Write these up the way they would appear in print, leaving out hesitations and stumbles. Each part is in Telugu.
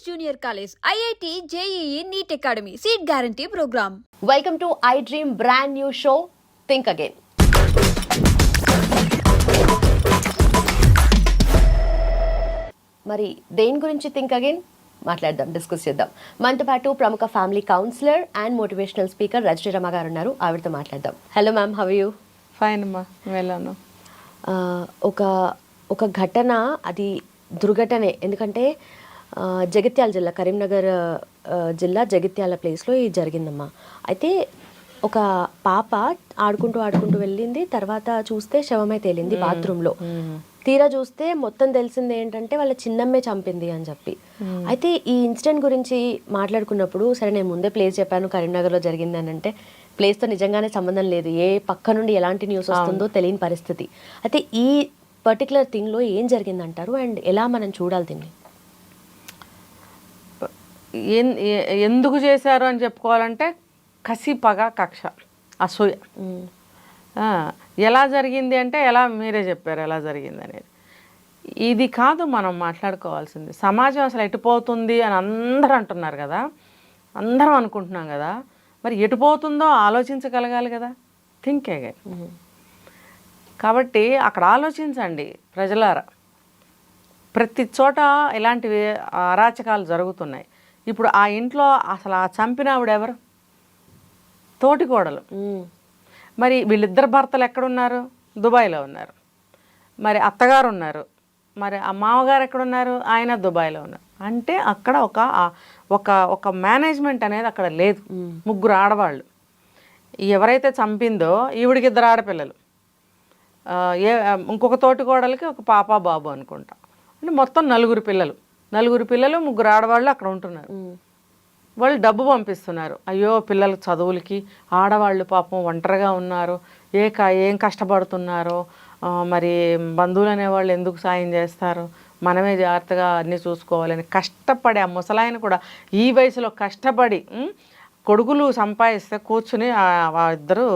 Junior College, IIT, JEE, NEET Academy, Seat Guarantee Program. Welcome to iDream brand new show, Think Again. మరి దేని గురించి థింక్ అగైన్ మాట్లాడదాం, డిస్కస్ చేద్దాం. మనతో పాటు ప్రముఖ family counsellor and motivational speaker Rajani Rama garu ఉన్నారు. ఆవిడతో మాట్లాడదాం. Hello ma'am, how are you? Fine అమ్మా, వెళ్ళాను. ఒక ఘటన, అది దుర్ఘటనే. ఎందుకంటే జగిత్యాల జిల్లా, కరీంనగర్ జిల్లా జగిత్యాల ప్లేస్లో ఇది జరిగిందమ్మా. అయితే ఒక పాప ఆడుకుంటూ వెళ్ళింది. తర్వాత చూస్తే శవమై తేలింది బాత్రూంలో. తీరా చూస్తే మొత్తం తెలిసింది ఏంటంటే వాళ్ళ చిన్నమ్మే చంపింది అని చెప్పి. అయితే ఈ ఇన్సిడెంట్ గురించి మాట్లాడుకున్నప్పుడు, సరే నేను ముందే ప్లేస్ చెప్పాను కరీంనగర్లో జరిగింది అని అంటే, ప్లేస్తో నిజంగానే సంబంధం లేదు, ఏ పక్క నుండి ఎలాంటి న్యూస్ వస్తుందో తెలియని పరిస్థితి. అయితే ఈ పర్టికులర్ థింగ్లో ఏం జరిగిందంటారు అండ్ ఎలా మనం చూడాలి దీన్ని? ఎందుకు చేశారు అని చెప్పుకోవాలంటే కసి, పగ, కక్ష, అసూయ. ఎలా జరిగింది అంటే మీరే చెప్పారు ఎలా జరిగింది అనేది. ఇది కాదు మనం మాట్లాడుకోవాల్సింది. సమాజం అసలు ఎటుపోతుంది అని అందరూ అంటున్నారు కదా, అందరం అనుకుంటున్నాం కదా. మరి ఎటుపోతుందో ఆలోచించగలగాలి కదా, థింక్ అగైన్. కాబట్టి అక్కడ ఆలోచించండి ప్రజలారా. ప్రతి చోట ఇలాంటివి అరాచకాలు జరుగుతున్నాయి. ఇప్పుడు ఆ ఇంట్లో అసలు ఆ చంపిన ఆవిడెవరు? తోటి కోడలు. మరి వీళ్ళిద్దరు భర్తలు ఎక్కడున్నారు? దుబాయ్లో ఉన్నారు. మరి అత్తగారు ఉన్నారు. మరి ఆ మామగారు ఎక్కడున్నారు? ఆయన దుబాయ్లో ఉన్నారు. అంటే అక్కడ ఒక మేనేజ్మెంట్ అనేది అక్కడ లేదు. ముగ్గురు ఆడవాళ్ళు. ఎవరైతే చంపిందో ఈవిడికి 2 ఆడపిల్లలు, ఇంకొక తోటి కోడలికి ఒక పాప బాబు అనుకుంటా. అంటే మొత్తం 4 పిల్లలు. 4 పిల్లలు, 3 ఆడవాళ్ళు అక్కడ ఉంటున్నారు. వాళ్ళు డబ్బు పంపిస్తున్నారు. అయ్యో పిల్లల చదువులకి. ఆడవాళ్ళు పాపం ఒంటరిగా ఉన్నారు, ఏం కష్టపడుతున్నారో. మరి బంధువులు అనేవాళ్ళు ఎందుకు సాయం చేస్తారు, మనమే జాగ్రత్తగా అన్నీ చూసుకోవాలని కష్టపడి, ఆ ముసలాయన కూడా ఈ వయసులో కష్టపడి కొడుకులు సంపాదిస్తే కూర్చుని ఇద్దరు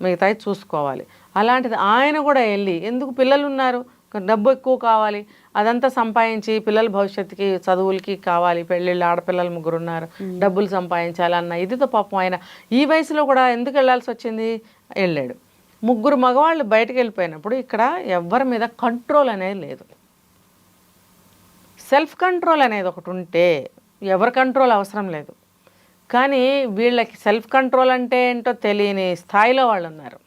మిగతాయి చూసుకోవాలి. అలాంటిది ఆయన కూడా వెళ్ళి, ఎందుకు పిల్లలు ఉన్నారు, డబ్బు ఎక్కువ కావాలి, అదంతా సంపాదించి పిల్లల భవిష్యత్తుకి చదువులకి కావాలి, పెళ్ళిళ్ళు, ఆడపిల్లలు 3 ఉన్నారు, డబ్బులు సంపాదించాలన్న ఇదితో పాపం ఆయన ఈ వయసులో కూడా ఎందుకు వెళ్ళాల్సి వచ్చింది? వెళ్ళాడు. 3 మగవాళ్ళు బయటకు వెళ్ళిపోయినప్పుడు ఇక్కడ ఎవరి మీద కంట్రోల్ అనేది లేదు. సెల్ఫ్ కంట్రోల్ అనేది ఒకటి ఉంటే ఎవరి కంట్రోల్ అవసరం లేదు. కానీ వీళ్ళకి సెల్ఫ్ కంట్రోల్ అంటే ఏంటో తెలియని స్థాయిలో వాళ్ళు ఉన్నారు.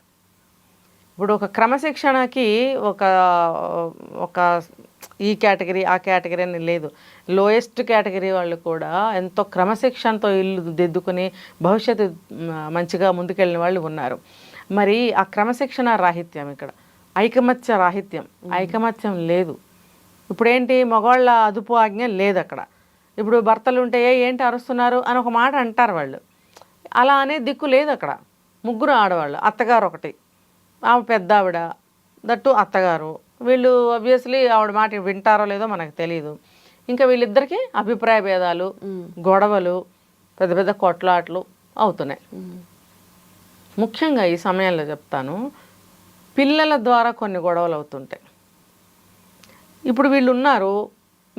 ఇప్పుడు ఒక క్రమశిక్షణకి ఒక ఈ కేటగిరీ ఆ కేటగిరీ అని లేదు. లోయెస్ట్ కేటగిరీ వాళ్ళు కూడా ఎంతో క్రమశిక్షణతో ఇల్లు దిద్దుకుని భవిష్యత్తు మంచిగా ముందుకెళ్ళిన వాళ్ళు ఉన్నారు. మరి ఆ క్రమశిక్షణ రాహిత్యం, ఇక్కడ ఐకమత్య రాహిత్యం, ఐకమత్యం లేదు. ఇప్పుడు ఏంటి, మగవాళ్ళ అదుపు ఆజ్ఞ లేదు అక్కడ. ఇప్పుడు భర్తలు ఉంటే ఏంటి అరుస్తున్నారు అని ఒక మాట అంటారు వాళ్ళు. అలా అనే దిక్కు లేదు అక్కడ. 3 ఆడవాళ్ళు, అత్తగారు ఒకటి, ఆమె పెద్ద ఆవిడ, దట్టు అత్తగారు. వీళ్ళు ఆబ్వియస్లీ ఆవిడ మాట వింటారో లేదో మనకు తెలియదు. ఇంకా వీళ్ళిద్దరికీ అభిప్రాయ భేదాలు, గొడవలు, పెద్ద పెద్ద కొట్లాట్లు అవుతున్నాయి. ముఖ్యంగా ఈ సమయంలో చెప్తాను, పిల్లల ద్వారా కొన్ని గొడవలు అవుతుంటాయి. ఇప్పుడు వీళ్ళు ఉన్నారు,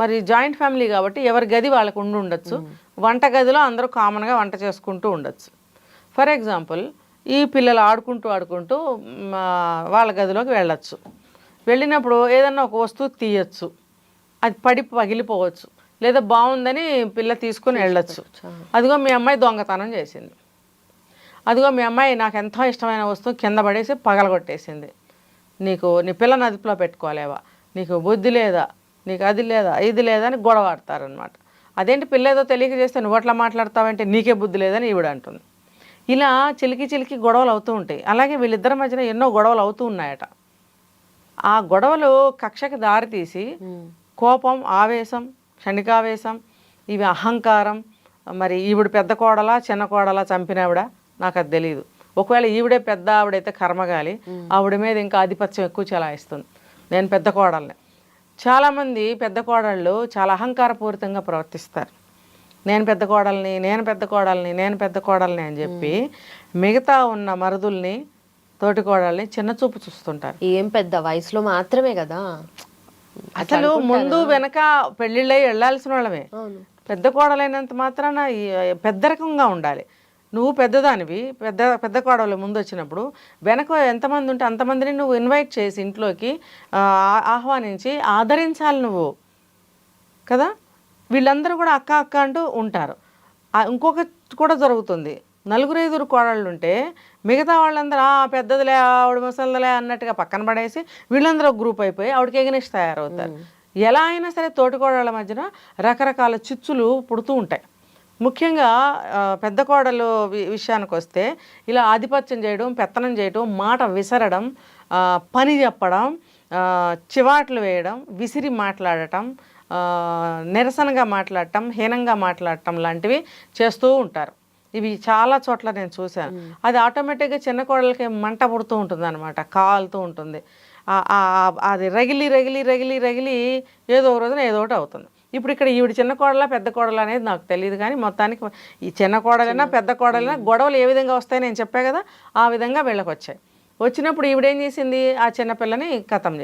మరి జాయింట్ ఫ్యామిలీ కాబట్టి ఎవరి గది వాళ్ళకు ఉండొచ్చు. వంట గదిలో అందరూ కామన్గా వంట చేసుకుంటూ ఉండొచ్చు. ఫర్ ఎగ్జాంపుల్, ఈ పిల్లలు ఆడుకుంటూ వాళ్ళ గదిలోకి వెళ్ళచ్చు. వెళ్ళినప్పుడు ఏదన్నా ఒక వస్తువు తీయచ్చు, అది పగిలిపోవచ్చు, లేదా బాగుందని పిల్ల తీసుకుని వెళ్ళొచ్చు. అదిగో మీ అమ్మాయి దొంగతనం చేసింది, అదిగో మీ అమ్మాయి నాకు ఎంతో ఇష్టమైన వస్తువు కింద పడేసి పగలగొట్టేసింది, నీ పిల్లని అదుపులో పెట్టుకోలేవా, నీకు బుద్ధి లేదా, నీకు అది లేదా, ఇది లేదా అని గొడవ ఆడతారనమాట. అదేంటి పిల్ల ఏదో తెలియక చేస్తే నువ్వు అట్లా మాట్లాడతావంటే నీకే బుద్ధి లేదని ఈవిడ అంటుంది. ఇలా చిలికి గొడవలు అవుతూ ఉంటాయి. అలాగే వీళ్ళిద్దరి మధ్యన ఎన్నో గొడవలు అవుతూ ఉన్నాయట. ఆ గొడవలు కక్షకి దారితీసి కోపం, ఆవేశం, క్షణికావేశం, ఇవి అహంకారం. మరి ఈవిడ పెద్ద కోడలా చిన్న కోడలా చంపినావిడ నాకు అది తెలియదు. ఒకవేళ ఈవిడే పెద్ద ఆవిడైతే కర్మగాలి, ఆవిడ మీద ఇంకా ఆధిపత్యం ఎక్కువ చెలాయిస్తుంది. నేను పెద్ద కోడల్ని. చాలామంది పెద్ద కోడళ్ళు చాలా అహంకారపూరితంగా ప్రవర్తిస్తారు. నేను పెద్ద కోడల్ని అని చెప్పి మిగతా ఉన్న మరుదుల్ని, తోటి కోడల్ని చిన్న చూపు చూస్తుంటారు. ఏం పెద్ద వయసులో మాత్రమే కదా, అసలు ముందు వెనక పెళ్ళిళ్ళై వెళ్ళాల్సిన వాళ్ళమే. పెద్ద కోడలైనంత మాత్రాన పెద్దరకంగా ఉండాలి. నువ్వు పెద్దదానివి, పెద్ద కోడలు ముందు వచ్చినప్పుడు వెనక ఎంతమంది ఉంటే అంతమందిని నువ్వు ఇన్వైట్ చేసి ఇంట్లోకి ఆహ్వానించి ఆదరించాలి నువ్వు కదా. వీళ్ళందరూ కూడా అక్క అక్క అంటూ ఉంటారు. ఇంకొక కూడా జరుగుతుంది, 4-5 కోడళ్ళు ఉంటే మిగతా వాళ్ళందరూ పెద్దదిలే ఆవిడ ముసలిలే అన్నట్టుగా పక్కన పడేసి వీళ్ళందరూ ఒక గ్రూప్ అయిపోయి ఆవిడకి ఎగనిస్ట్ తయారవుతారు. ఎలా అయినా సరే తోటికోడళ్ళ మధ్యన రకరకాల చిచ్చులు పుడుతూ ఉంటాయి. ముఖ్యంగా పెద్ద కోడలు విషయానికి వస్తే ఇలా ఆధిపత్యం చేయడం, పెత్తనం చేయడం, మాట విసరడం, పని చెప్పడం, చివాట్లు వేయడం, విసిరి మాట్లాడటం, నిరసనగా మాట్లాడటం, హీనంగా మాట్లాడటం లాంటివి చేస్తూ ఉంటారు. ఇవి చాలా చోట్ల నేను చూశాను. అది ఆటోమేటిక్గా చిన్న కోడలకి మంట పుడుతూ ఉంటుంది అనమాట, కాలుతూ ఉంటుంది. అది రగిలి రగిలి రగిలి రగిలి ఏదో ఒక రోజున ఏదో ఒకటి అవుతుంది. ఇప్పుడు ఇక్కడ ఈవిడ చిన్న కోడలా పెద్ద కోడలా అనేది నాకు తెలియదు, కానీ మొత్తానికి ఈ చిన్న కోడలైనా పెద్ద కోడలైనా గొడవలు ఏ విధంగా వస్తాయని నేను చెప్పా కదా, ఆ విధంగా వీళ్ళకి వచ్చాయి. వచ్చినప్పుడు ఈవిడేం చేసింది, ఆ చిన్నపిల్లని ఖతం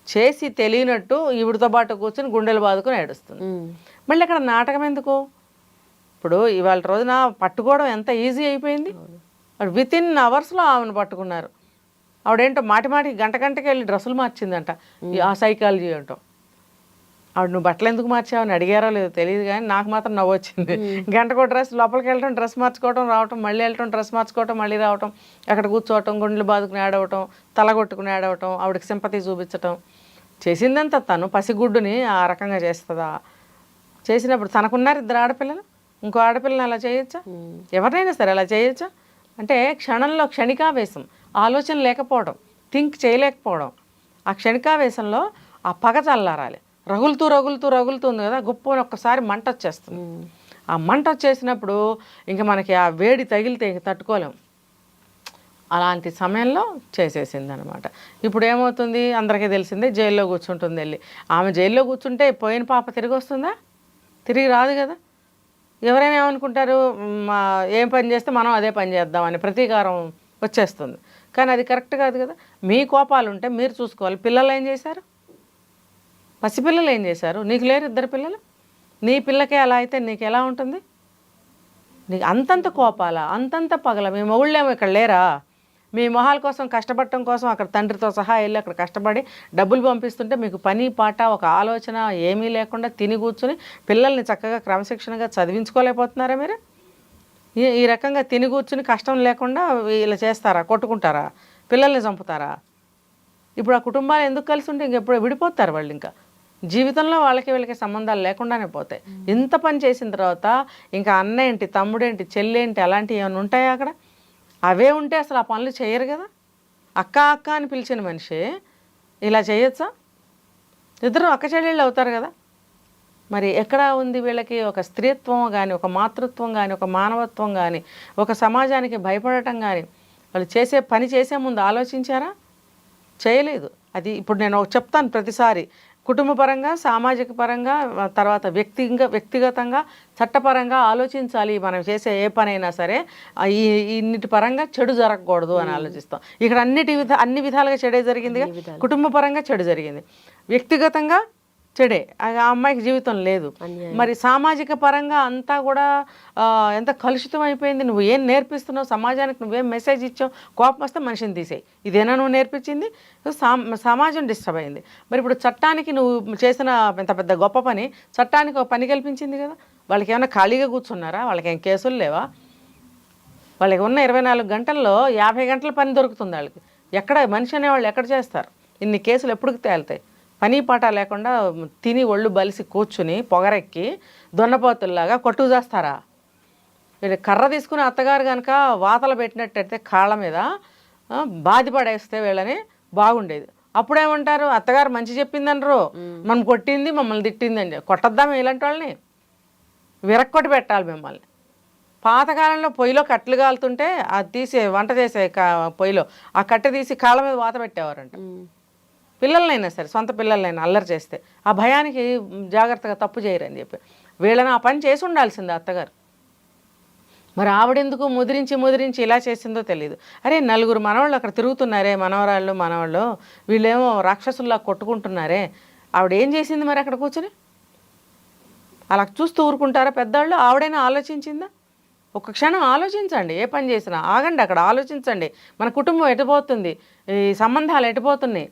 చేసి తెలియనట్టు ఈవిడితో పాటు కూర్చొని గుండెలు బాదుకుని ఏడుస్తుంది. మళ్ళీ అక్కడ నాటకం ఎందుకు? ఇప్పుడు ఇవాళ రోజున పట్టుకోవడం ఎంత ఈజీ అయిపోయింది. వితిన్ అవర్స్లో ఆమెను పట్టుకున్నారు. ఆవిడేంటో మాటికి గంటకి వెళ్ళి డ్రెస్సులు మార్చిందంట. ఆ సైకాలజీ ఏంటో. ఆవిడ నువ్వు బట్టలు ఎందుకు మార్చావని అడిగారో లేదో తెలియదు, కానీ నాకు మాత్రం నవ్వు వచ్చింది. గంటకో డ్రెస్, లోపలికి వెళ్ళటం, డ్రెస్ మార్చుకోవటం, రావటం, మళ్ళీ వెళ్ళటం, డ్రెస్ మార్చుకోవటం, మళ్ళీ రావటం, అక్కడ కూర్చోవటం, గుండెలు బాదుకుని ఏడవటం, తలగొట్టుకుని ఏడవటం, ఆవిడకి సింపతి చూపించటం. చేసిందంతా తను పసిగుడ్డుని ఆ రకంగా చేస్తుందా? చేసినప్పుడు తనకున్నారు 2 ఆడపిల్లలు, ఇంకో ఆడపిల్లని అలా చేయొచ్చా? ఎవరినైనా సరే అలా చేయొచ్చా? అంటే క్షణంలో క్షణికావేశం, ఆలోచన లేకపోవడం, థింక్ చేయలేకపోవడం. ఆ క్షణికావేశంలో ఆ పగ చల్లారాలి. రగులుతుంది కదా, గొప్పని ఒక్కసారి మంట వచ్చేస్తుంది. ఆ మంట వచ్చేసినప్పుడు ఇంకా మనకి ఆ వేడి తగిలితే ఇంక తట్టుకోలేం. అలాంటి సమయంలో చేసేసింది అనమాట. ఇప్పుడు ఏమవుతుంది, అందరికీ తెలిసిందే, జైల్లో కూర్చుంటుంది వెళ్ళి. ఆమె జైల్లో కూర్చుంటే పోయిన పాప తిరిగి వస్తుందా? తిరిగి రాదు కదా. ఎవరైనా ఏమనుకుంటారు, ఏం పని చేస్తే మనం అదే పని చేద్దామని ప్రతీకారం వచ్చేస్తుంది. కానీ అది కరెక్ట్ కాదు కదా. మీ కోపాలు ఉంటే మీరు చూసుకోవాలి. పిల్లలు ఏం చేశారు? పసిపిల్లలు ఏం చేశారు? నీకు లేరు 2 పిల్లలు? నీ పిల్లకే అలా అయితే నీకు ఎలా ఉంటుంది? నీకు అంతంత కోపాల, అంతంత పగల. మీ మొగుళ్ళేమో ఇక్కడ లేరా? మీ మొహాల కోసం కష్టపడటం కోసం అక్కడ తండ్రితో సహా వెళ్ళి అక్కడ కష్టపడి డబ్బులు పంపిస్తుంటే మీకు పని పాట ఒక ఆలోచన ఏమీ లేకుండా తిని కూర్చుని పిల్లల్ని చక్కగా క్రమశిక్షణగా చదివించుకోలేకపోతున్నారా మీరు? ఈ రకంగా తిని కూర్చుని కష్టం లేకుండా ఇలా చేస్తారా? కొట్టుకుంటారా? పిల్లల్ని చంపుతారా? ఇప్పుడు ఆ కుటుంబాలు ఎందుకు కలిసి ఉంటే ఇంకెప్పుడు విడిపోతారు వాళ్ళు. ఇంకా జీవితంలో వీళ్ళకి సంబంధాలు లేకుండానే పోతాయి. ఇంత పని చేసిన తర్వాత ఇంకా అన్న ఏంటి, తమ్ముడేంటి, చెల్లేంటి, అలాంటివి ఏమైనా ఉంటాయా అక్కడ? అవే ఉంటే అసలు ఆ పనులు చేయరు కదా. అక్క అక్క అని పిలిచిన మనిషి ఇలా చేయొచ్చా? 2 అక్క చెల్లెళ్ళు అవుతారు కదా. మరి ఎక్కడ ఉంది వీళ్ళకి ఒక స్త్రీత్వం కానీ, ఒక మాతృత్వం కానీ, ఒక మానవత్వం కానీ, ఒక సమాజానికి భయపడటం కానీ? వాళ్ళు పని చేసే ముందు ఆలోచించారా? చేయలేదు. అది ఇప్పుడు నేను చెప్తాను ప్రతిసారి, కుటుంబపరంగా, సామాజిక పరంగా, తర్వాత వ్యక్తిగతంగా, చట్టపరంగా ఆలోచించాలి. మనం చేసే ఏ పనైనా సరే ఇన్నిటి పరంగా చెడు జరగకూడదు అని ఆలోచిస్తాం. ఇక్కడ అన్ని విధాలుగా చెడే జరిగిందిగా. కుటుంబ పరంగా చెడు జరిగింది, వ్యక్తిగతంగా చెడే, ఆ అమ్మాయికి జీవితం లేదు. మరి సామాజిక పరంగా అంతా కూడా ఎంత కలుషితం అయిపోయింది. నువ్వు ఏం నేర్పిస్తున్నావు సమాజానికి, నువ్వేం మెసేజ్ ఇచ్చావు? కోపం వస్తే మనిషిని తీసేయి, ఇదేనా నువ్వు నేర్పించింది? సమాజం డిస్టర్బ్ అయింది. మరి ఇప్పుడు చట్టానికి నువ్వు చేసిన ఎంత పెద్ద గొప్ప పని, చట్టానికి ఒక పని కల్పించింది కదా. వాళ్ళకి ఏమైనా ఖాళీగా కూర్చున్నారా? వాళ్ళకి ఏం కేసులు లేవా? వాళ్ళకి ఉన్న 24 గంటల్లో 50 గంటల పని దొరుకుతుంది వాళ్ళకి. ఎక్కడ మనిషి అనేవాళ్ళు ఎక్కడ చేస్తారు? ఇన్ని కేసులు ఎప్పటికి తేలుతాయి? పని పాట లేకుండా తిని ఒళ్ళు బలిసి కూర్చుని పొగరెక్కి దొన్నపోతుల్లాగా కొట్టుకు చేస్తారా? వీళ్ళు కర్ర తీసుకుని అత్తగారు కనుక వాతలు పెట్టినట్టయితే కాళ్ళ మీద బాధపడేస్తే వీళ్ళని బాగుండేది. అప్పుడేమంటారు, అత్తగారు మంచి చెప్పిందనరు, మనం కొట్టింది, మమ్మల్ని తిట్టిందని. కొట్టద్దాము ఇలాంటి వాళ్ళని, విరక్కొట్టి పెట్టాలి మిమ్మల్ని. పాతకాలంలో పొయ్యిలో కట్టెలు కాలుతుంటే అది తీసి వంట చేసే పొయ్యిలో ఆ కట్టె తీసి కాళ్ళ మీద వాత పెట్టేవారంట. పిల్లలనైనా సరే, సొంత పిల్లలైనా అల్లరి చేస్తే ఆ భయానికి జాగ్రత్తగా తప్పు చేయరని చెప్పి వీళ్ళని ఆ పని చేసి ఉండాల్సింది అత్తగారు. మరి ఆవిడెందుకు ముదిరించి ఇలా చేసిందో తెలియదు. అరే 4 మనవాళ్ళు అక్కడ తిరుగుతున్నారే, మనవాళ్ళు వీళ్ళేమో రాక్షసుల్లా కొట్టుకుంటున్నారే, ఆవిడ ఏం చేసింది మరి అక్కడ కూర్చొని? అలా చూస్తూ ఊరుకుంటారా పెద్దవాళ్ళు? ఆవిడైనా ఆలోచించిందా? ఒక క్షణం ఆలోచించండి. ఏ పని చేసినా ఆగండి, అక్కడ ఆలోచించండి. మన కుటుంబం ఎటుపోతుంది, ఈ సంబంధాలు ఎటుపోతున్నాయి,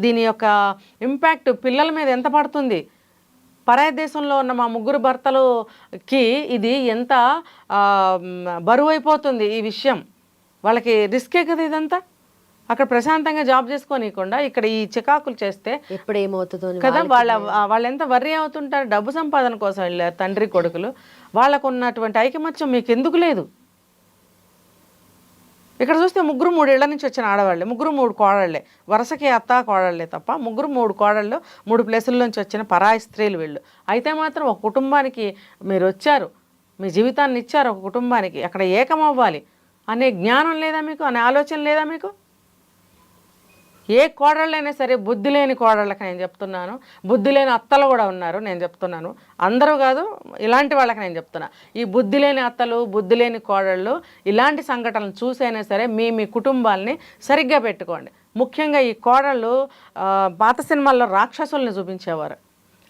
దీని యొక్క ఇంపాక్ట్ పిల్లల మీద ఎంత పడుతుంది, పరాయి దేశంలో ఉన్న మా 3 భర్తలకి ఇది ఎంత బరువు అయిపోతుంది ఈ విషయం. వాళ్ళకి రిస్కే కదా ఇదంతా. అక్కడ ప్రశాంతంగా జాబ్ చేసుకోనీయకుండా ఇక్కడ ఈ చికాకులు చేస్తే ఎప్పుడు ఏమవుతుందో కదా వాళ్ళు ఎంత వర్రీ అవుతుంటారు. డబ్బు సంపాదన కోసం వెళ్ళారు తండ్రి కొడుకులు. వాళ్ళకు ఉన్నటువంటి ఐకమత్యం మీకు ఎందుకు లేదు? ఇక్కడ చూస్తే 3 ఇళ్ల నుంచి వచ్చిన ఆడవాళ్ళే, 3 కోడళ్ళే, వరుసకి అత్త కోడళ్ళే తప్ప 3 కోడళ్ళు 3 ప్లేసుల నుంచి వచ్చిన పరాయి స్త్రీలు వీళ్ళు. అయితే మాత్రం ఒక కుటుంబానికి మీరు వచ్చారు, మీ జీవితాన్ని ఇచ్చారు ఒక కుటుంబానికి, అక్కడ ఏకమవ్వాలి అనే జ్ఞానం లేదా మీకు, అనే ఆలోచన లేదా మీకు? ఏ కోడళ్ళైనా సరే బుద్ధి లేని కోడళ్ళకి నేను చెప్తున్నాను, బుద్ధి లేని అత్తలు కూడా ఉన్నారు నేను చెప్తున్నాను, అందరూ కాదు, ఇలాంటి వాళ్ళకి నేను చెప్తున్నా. ఈ బుద్ధి లేని అత్తలు, బుద్ధి లేని కోడళ్ళు ఇలాంటి సంఘటనలు చూసైనా సరే మీ కుటుంబాలని సరిగ్గా పెట్టుకోండి. ముఖ్యంగా ఈ కోడళ్ళు పాత సినిమాల్లో రాక్షసుల్ని చూపించేవారు,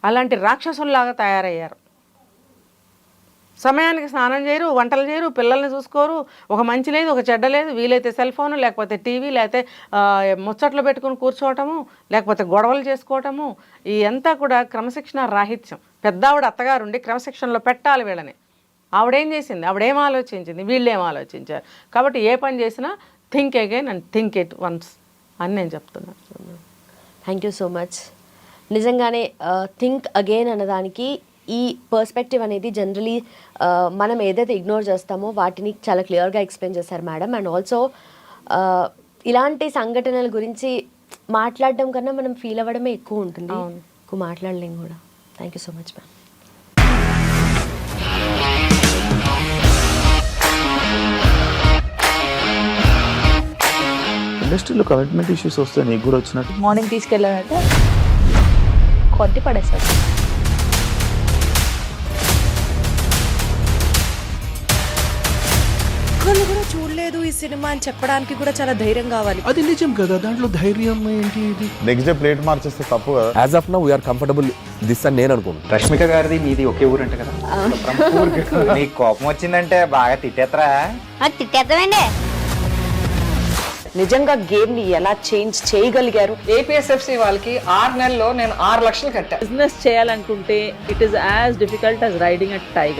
అలాంటి రాక్షసుల్లాగా తయారయ్యారు. సమయానికి స్నానం చేయరు, వంటలు చేయరు, పిల్లల్ని చూసుకోరు, ఒక మంచి లేదు ఒక చెడ్డ లేదు. వీలైతే సెల్ ఫోను, లేకపోతే టీవీ, లేకపోతే ముచ్చట్లు పెట్టుకుని కూర్చోవటము, లేకపోతే గొడవలు చేసుకోవటము. ఈ అంతా కూడా క్రమశిక్షణ రాహిత్యం. పెద్దావిడ అత్తగారుండి క్రమశిక్షణలో పెట్టాలి వీళ్ళని. ఆవిడేం చేసింది, ఆవిడేం ఆలోచించింది, వీళ్ళేం ఆలోచించారు. కాబట్టి ఏ పని చేసినా think again and think it once అని నేను చెప్తున్నాను. Thank you so much. నిజంగానే థింక్ అగైన్ అన్నదానికి ఈ పర్స్పెక్టివ్ అనేది జనరలీ మనం ఏదైతే ఇగ్నోర్ చేస్తామో వాటిని చాలా క్లియర్గా ఎక్స్ప్లెయిన్ చేశారు మేడం. అండ్ ఆల్సో ఇలాంటి సంఘటనల గురించి మాట్లాడడం కన్నా మనం ఫీల్ అవ్వడమే ఎక్కువ ఉంటుంది, ఎక్కువ మాట్లాడలేం కూడా. Thank you so much ma'am. ఇండస్ట్రీలో కమిట్మెంట్ ఇష్యూస్ వస్తే నీకు కూడా వచ్చినట్టు? మార్నింగ్ తీసుకెళ్ళాడంటే కొట్టి పడేస్తాడు. ఒక్కళ్ళు కూడా చూడలేదు ఈ సినిమా అని చెప్పడానికి కూడా చాలా ధైర్యం కావాలి. అది నిజం కదా, దాంట్లో ధైర్యం ఏంటి? ఇది నెక్స్ట్ డే ప్లేట్ మార్చేస్తే తప్పు కదా. As of now we're comfortable this అని నేను అనుకుంటున్నాను. రష్మిక గారిది మీది ఒకే ఊరంట కదా? నీకు కోపం వచ్చిందంటే బాగా తిట్టేత్తరా? తిట్టేద్దామండి. నిజంగా గేమ్ ని ఎలా చేంజ్ చేయగలిగారు? ఏపీఎస్ఎఫ్సి వాళ్ళకి 6 నెలల్లో నేను 6 లక్షలు కట్టా. బిజినెస్ చేయాలనుకుంటే it is as difficult as riding a tiger.